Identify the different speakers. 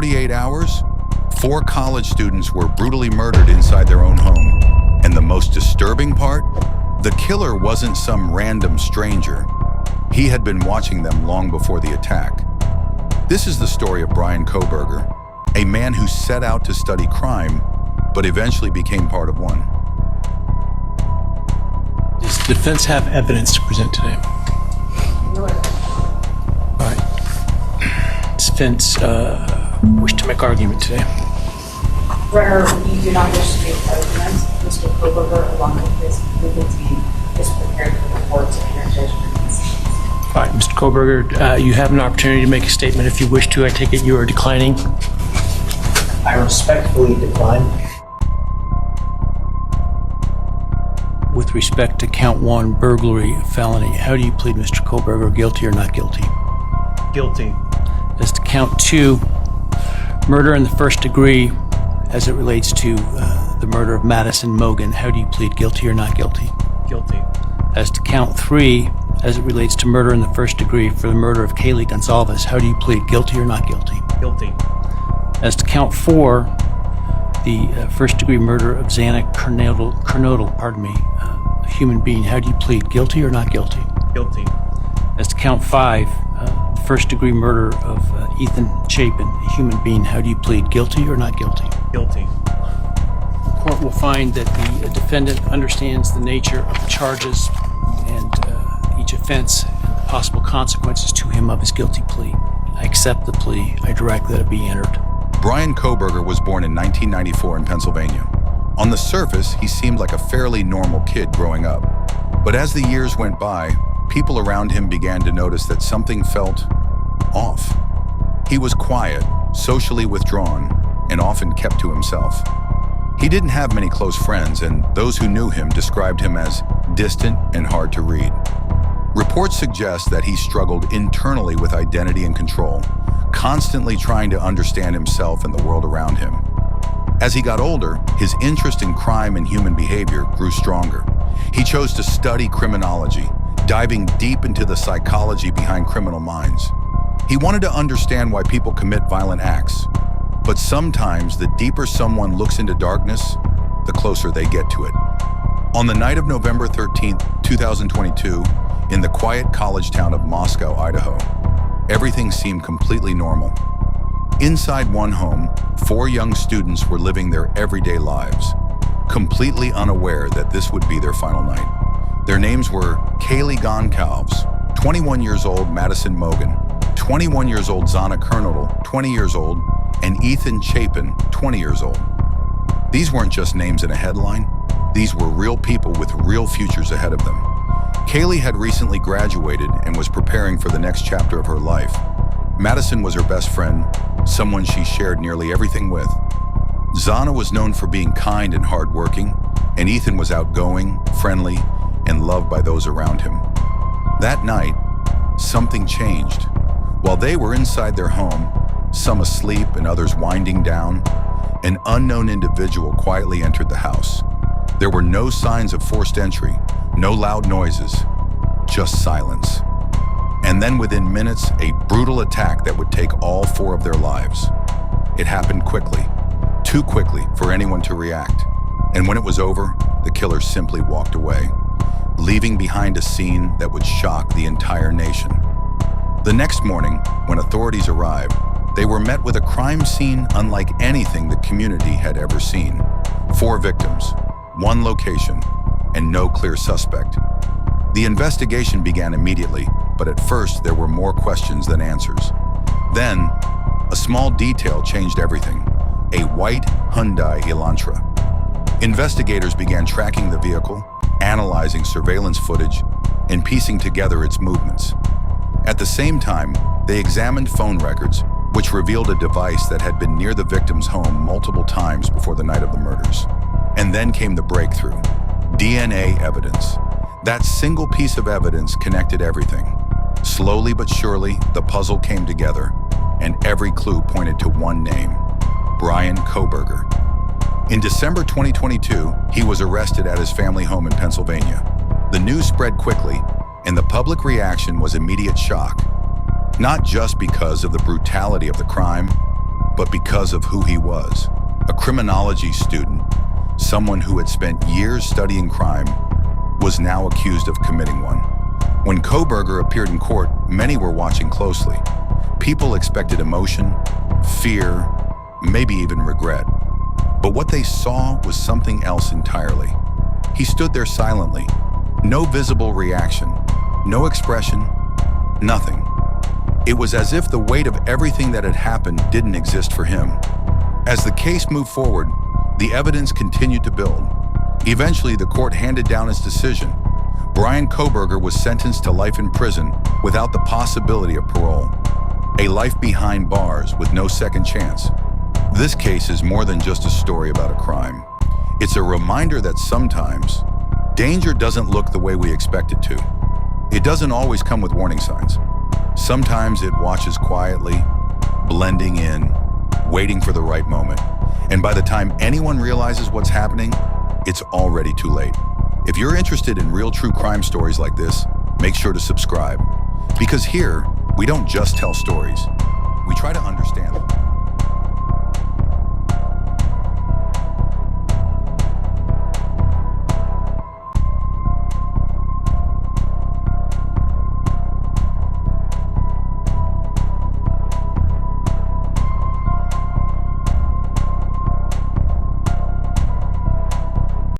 Speaker 1: 48 hours, 4 college students were brutally murdered inside their own home. And the most disturbing part? The killer wasn't some random stranger. He had been watching them long before the attack. This is the story of Bryan Kohberger, a man who set out to study crime, but eventually became part of one.
Speaker 2: Does the defense have evidence to present today?
Speaker 3: No.
Speaker 2: All right. Defense wish to make argument today.
Speaker 3: Runner, we do not wish to make arguments. Mr. Kohberger, along with his legal team, is prepared for the court to enter judgment.
Speaker 2: All right, Mr. Kohberger, you have an opportunity to make a statement if you wish to. I take it you are declining.
Speaker 4: I respectfully decline.
Speaker 2: With respect to count 1, burglary, felony, how do you plead, Mr. Kohberger, guilty or not guilty?
Speaker 4: Guilty.
Speaker 2: As to count 2, murder in the first degree, as it relates to the murder of Madison Mogen, how do you plead, guilty or not guilty?
Speaker 4: Guilty.
Speaker 2: As to count 3, as it relates to murder in the first degree for the murder of Kaylee Goncalves, how do you plead, guilty or not guilty?
Speaker 4: Guilty.
Speaker 2: As to count 4, the first degree murder of Xana Kernodle, a human being, how do you plead, guilty or not guilty?
Speaker 4: Guilty.
Speaker 2: As to count 5, the first degree murder of Ethan Chapin, a human being, how do you plead, guilty or not guilty?
Speaker 4: Guilty.
Speaker 2: The court will find that the defendant understands the nature of the charges and each offense and the possible consequences to him of his guilty plea. I accept the plea. I direct that it be entered.
Speaker 1: Bryan Kohberger was born in 1994 in Pennsylvania. On the surface, he seemed like a fairly normal kid growing up. But as the years went by, people around him began to notice that something felt off. He was quiet, socially withdrawn, and often kept to himself. He didn't have many close friends, and those who knew him described him as distant and hard to read. Reports suggest that he struggled internally with identity and control, constantly trying to understand himself and the world around him. As he got older, his interest in crime and human behavior grew stronger. He chose to study criminology, diving deep into the psychology behind criminal minds. He wanted to understand why people commit violent acts. But sometimes the deeper someone looks into darkness, the closer they get to it. On the night of November 13, 2022, in the quiet college town of Moscow, Idaho, everything seemed completely normal. Inside one home, 4 young students were living their everyday lives, completely unaware that this would be their final night. Their names were Kaylee Goncalves, 21 years old, Madison Mogen, 21 years old, Xana Kernodle, 20 years old, and Ethan Chapin, 20 years old. These weren't just names in a headline. These were real people with real futures ahead of them. Kaylee had recently graduated and was preparing for the next chapter of her life. Madison was her best friend, someone she shared nearly everything with. Xana was known for being kind and hardworking, and Ethan was outgoing, friendly, and loved by those around him. That night, something changed. While they were inside their home, some asleep and others winding down, an unknown individual quietly entered the house. There were no signs of forced entry, no loud noises, just silence. And then within minutes, a brutal attack that would take all 4 of their lives. It happened quickly, too quickly for anyone to react. And when it was over, the killer simply walked away, leaving behind a scene that would shock the entire nation. The next morning, when authorities arrived, they were met with a crime scene unlike anything the community had ever seen. 4 victims, 1 location, and no clear suspect. The investigation began immediately, but at first there were more questions than answers. Then, a small detail changed everything: a white Hyundai Elantra. Investigators began tracking the vehicle, analyzing surveillance footage, and piecing together its movements. At the same time, they examined phone records, which revealed a device that had been near the victim's home multiple times before the night of the murders. And then came the breakthrough: DNA evidence. That single piece of evidence connected everything. Slowly but surely, the puzzle came together, and every clue pointed to one name: Bryan Kohberger. In December 2022, he was arrested at his family home in Pennsylvania. The news spread quickly, and the public reaction was immediate shock. Not just because of the brutality of the crime, but because of who he was. A criminology student, someone who had spent years studying crime, was now accused of committing one. When Kohberger appeared in court, many were watching closely. People expected emotion, fear, maybe even regret. But what they saw was something else entirely. He stood there silently, no visible reaction, no expression, nothing. It was as if the weight of everything that had happened didn't exist for him. As the case moved forward, the evidence continued to build. Eventually, the court handed down its decision. Bryan Kohberger was sentenced to life in prison without the possibility of parole. A life behind bars with no second chance. This case is more than just a story about a crime. It's a reminder that sometimes danger doesn't look the way we expect it to. It doesn't always come with warning signs. Sometimes it watches quietly, blending in, waiting for the right moment. And by the time anyone realizes what's happening, it's already too late. If you're interested in real true crime stories like this, make sure to subscribe. Because here, we don't just tell stories, we try to understand them.